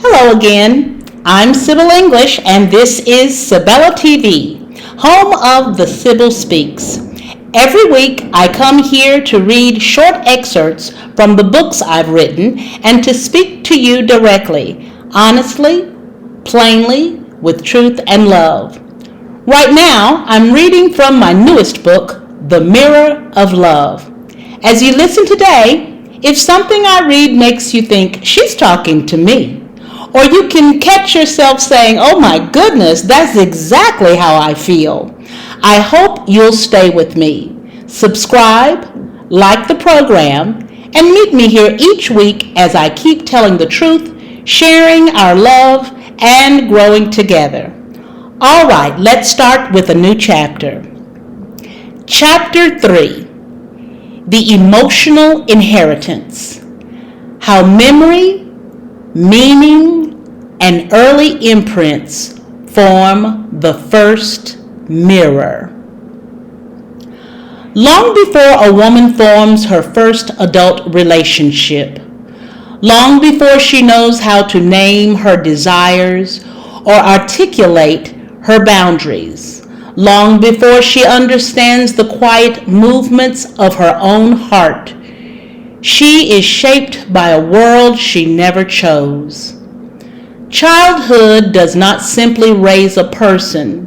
Hello again. I'm Sibyl English, and this is Sibella TV, home of the Sibyl Speaks. Every week, I come here to read short excerpts from the books I've written and to speak to you directly, honestly, plainly, with truth and love. Right now, I'm reading from my newest book, The Mirror of Love. As you listen today, if something I read makes you think she's talking to me, or you can catch yourself saying, "Oh my goodness, that's exactly how I feel," I hope you'll stay with me. Subscribe, like the program, and meet me here each week as I keep telling the truth, sharing our love, and growing together. All right, let's start with a new chapter. Chapter 3, The Emotional Inheritance. How memory, meaning, and early imprints form the first mirror. Long before a woman forms her first adult relationship, long before she knows how to name her desires or articulate her boundaries, long before she understands the quiet movements of her own heart, she is shaped by a world she never chose. Childhood does not simply raise a person.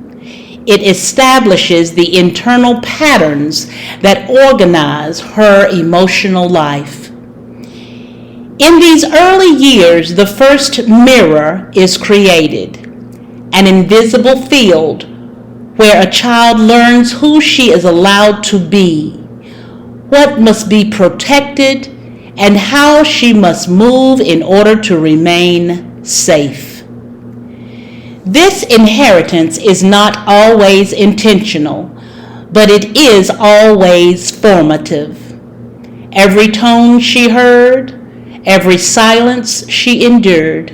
It establishes the internal patterns that organize her emotional life. In these early years, the first mirror is created, an invisible field where a child learns who she is allowed to be, what must be protected, and how she must move in order to remain safe. This inheritance is not always intentional, but it is always formative. Every tone she heard, every silence she endured,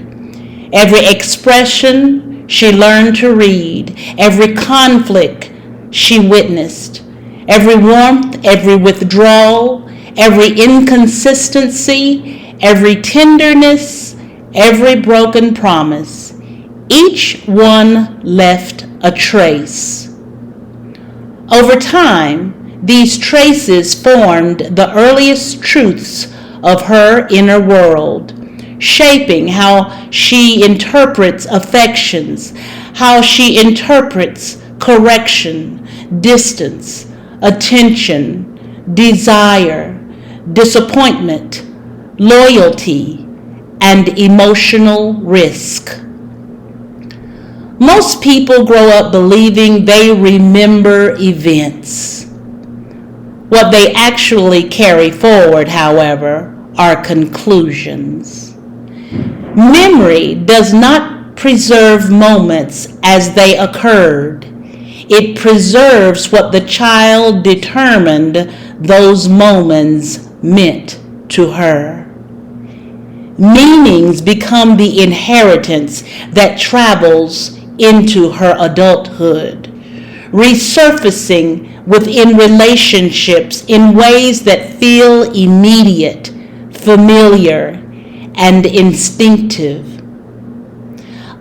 every expression she learned to read, every conflict she witnessed, every warmth, every withdrawal, every inconsistency, every tenderness, every broken promise, each one left a trace. Over time, these traces formed the earliest truths of her inner world, shaping how she interprets affections, how she interprets correction, distance, attention, desire, disappointment, loyalty, and emotional risk. Most people grow up believing they remember events. What they actually carry forward, however, are conclusions. Memory does not preserve moments as they occurred. It preserves what the child determined those moments meant to her. Meanings become the inheritance that travels into her adulthood, resurfacing within relationships in ways that feel immediate, familiar, and instinctive.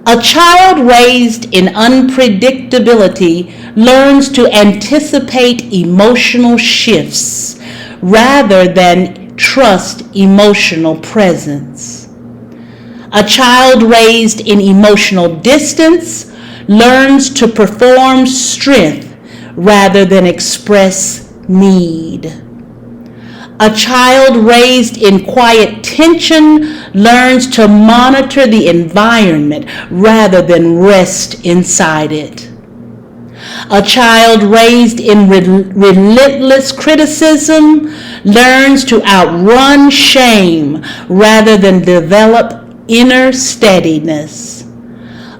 A child raised in unpredictability learns to anticipate emotional shifts rather than trust emotional presence. A child raised in emotional distance learns to perform strength rather than express need. A child raised in quiet tension learns to monitor the environment rather than rest inside it. A child raised in relentless criticism learns to outrun shame rather than develop inner steadiness.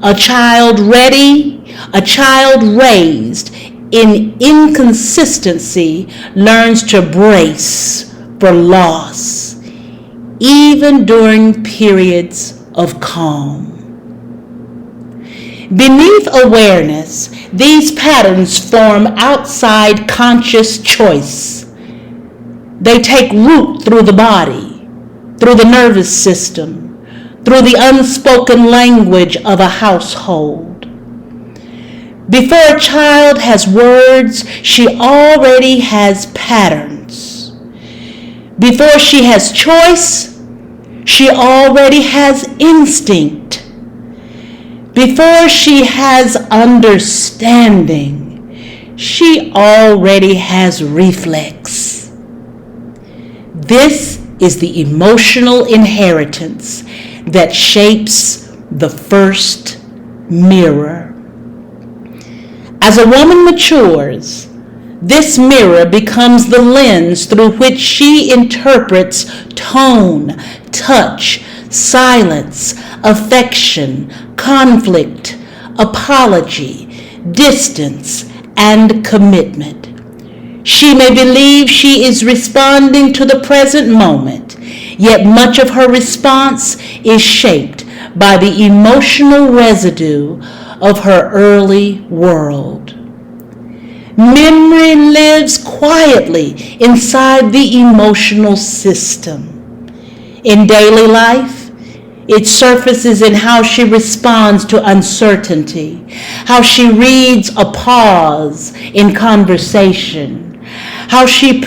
A child raised in inconsistency learns to brace for loss, even during periods of calm. Beneath awareness, these patterns form outside conscious choice. They take root through the body, through the nervous system, through the unspoken language of a household. Before a child has words, she already has patterns. Before she has choice, she already has instinct. Before she has understanding, she already has reflex. This is the emotional inheritance that shapes the first mirror. As a woman matures, this mirror becomes the lens through which she interprets tone, touch, silence, affection, conflict, apology, distance, and commitment. She may believe she is responding to the present moment, yet much of her response is shaped by the emotional residue of her early world. Memory lives quietly inside the emotional system. In daily life, it surfaces in how she responds to uncertainty, how she reads a pause in conversation, how she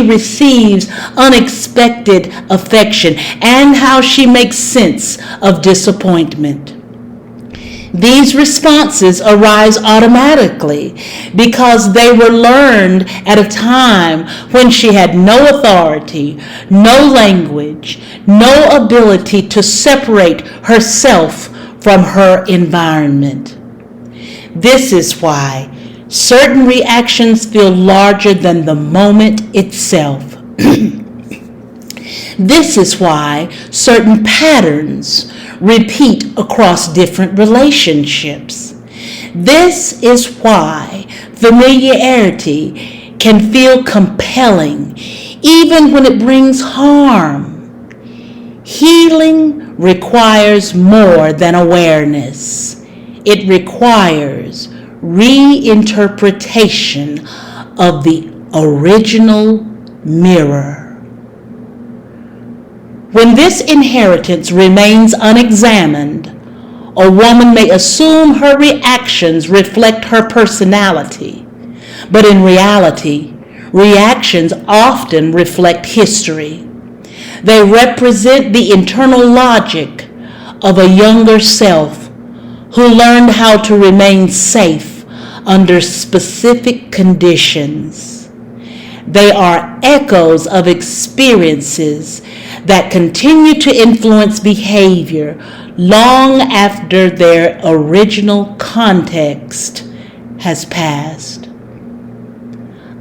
receives unexpected affection, and how she makes sense of disappointment. These responses arise automatically because they were learned at a time when she had no authority, no language, no ability to separate herself from her environment. This is why certain reactions feel larger than the moment itself. This is why certain patterns repeat across different relationships. This is why familiarity can feel compelling even when it brings harm. Healing requires more than awareness. It requires reinterpretation of the original mirror. When this inheritance remains unexamined, a woman may assume her reactions reflect her personality, but in reality, reactions often reflect history. They represent the internal logic of a younger self who learned how to remain safe under specific conditions. They are echoes of experiences that continue to influence behavior long after their original context has passed.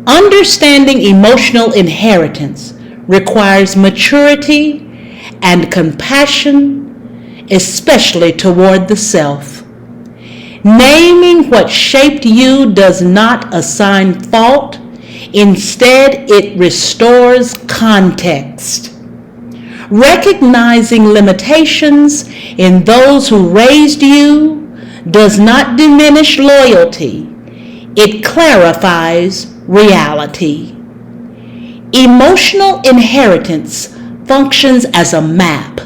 Understanding emotional inheritance requires maturity and compassion, especially toward the self. Naming what shaped you does not assign fault. Instead, it restores context. Recognizing limitations in those who raised you does not diminish loyalty. It clarifies reality. Emotional inheritance functions as a map.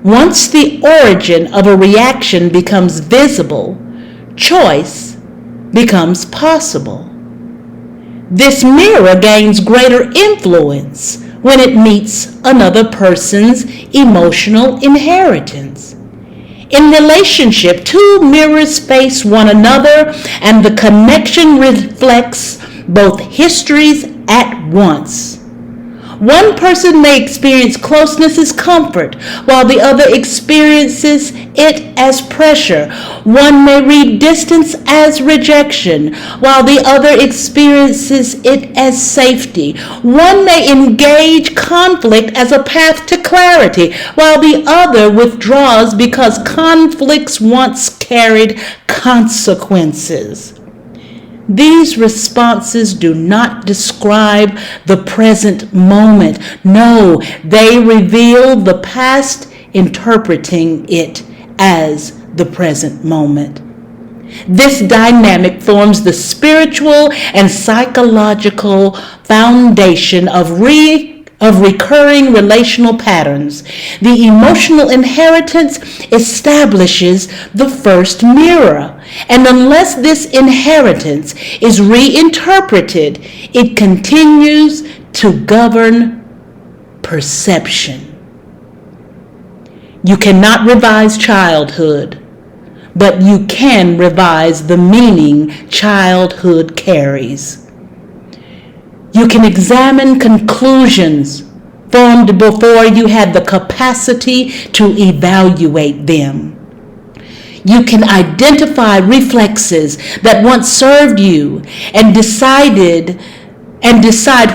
Once the origin of a reaction becomes visible, choice becomes possible. This mirror gains greater influence when it meets another person's emotional inheritance. In relationship, two mirrors face one another, and the connection reflects both histories at once. One person may experience closeness as comfort, while the other experiences it as pressure. One may read distance as rejection, while the other experiences it as safety. One may engage conflict as a path to clarity, while the other withdraws because conflicts once carried consequences. These responses do not describe the present moment. No, they reveal the past, interpreting it as the present moment. This dynamic forms the spiritual and psychological foundation of of recurring relational patterns. The emotional inheritance establishes the first mirror, and unless this inheritance is reinterpreted, it continues to govern perception. You cannot revise childhood, but you can revise the meaning childhood carries. You can examine conclusions formed before you had the capacity to evaluate them. You can identify reflexes that once served you and decide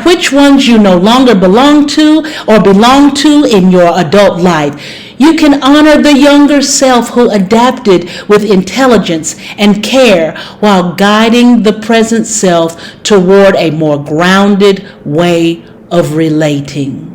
which ones you no longer belong to or belong to in your adult life. You can honor the younger self who adapted with intelligence and care while guiding the present self toward a more grounded way of relating.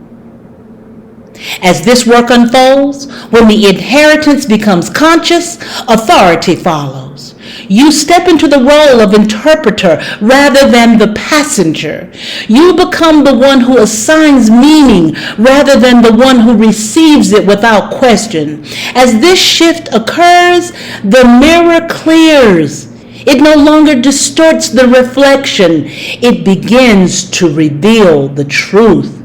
As this work unfolds, when the inheritance becomes conscious, authority follows. You step into the role of interpreter rather than the passenger. You become the one who assigns meaning rather than the one who receives it without question. As this shift occurs, the mirror clears. It no longer distorts the reflection. It begins to reveal the truth.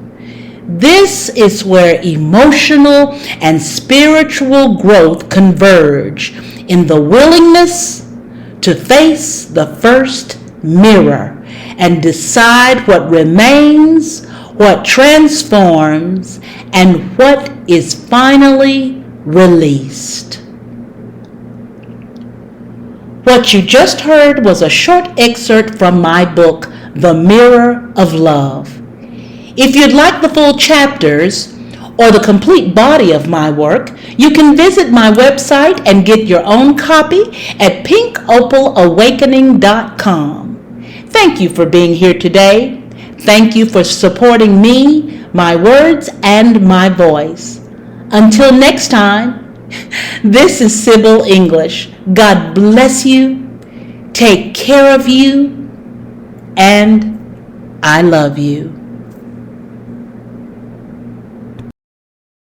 This is where emotional and spiritual growth converge in the willingness to face the first mirror and decide what remains, what transforms, and what is finally released. What you just heard was a short excerpt from my book, The Mirror of Love. If you'd like the full chapters or the complete body of my work, you can visit my website and get your own copy at PinkOpalAwakening.com. Thank you for being here today. Thank you for supporting me, my words, and my voice. Until next time, this is Sibyl English. God bless you, take care of you, and I love you.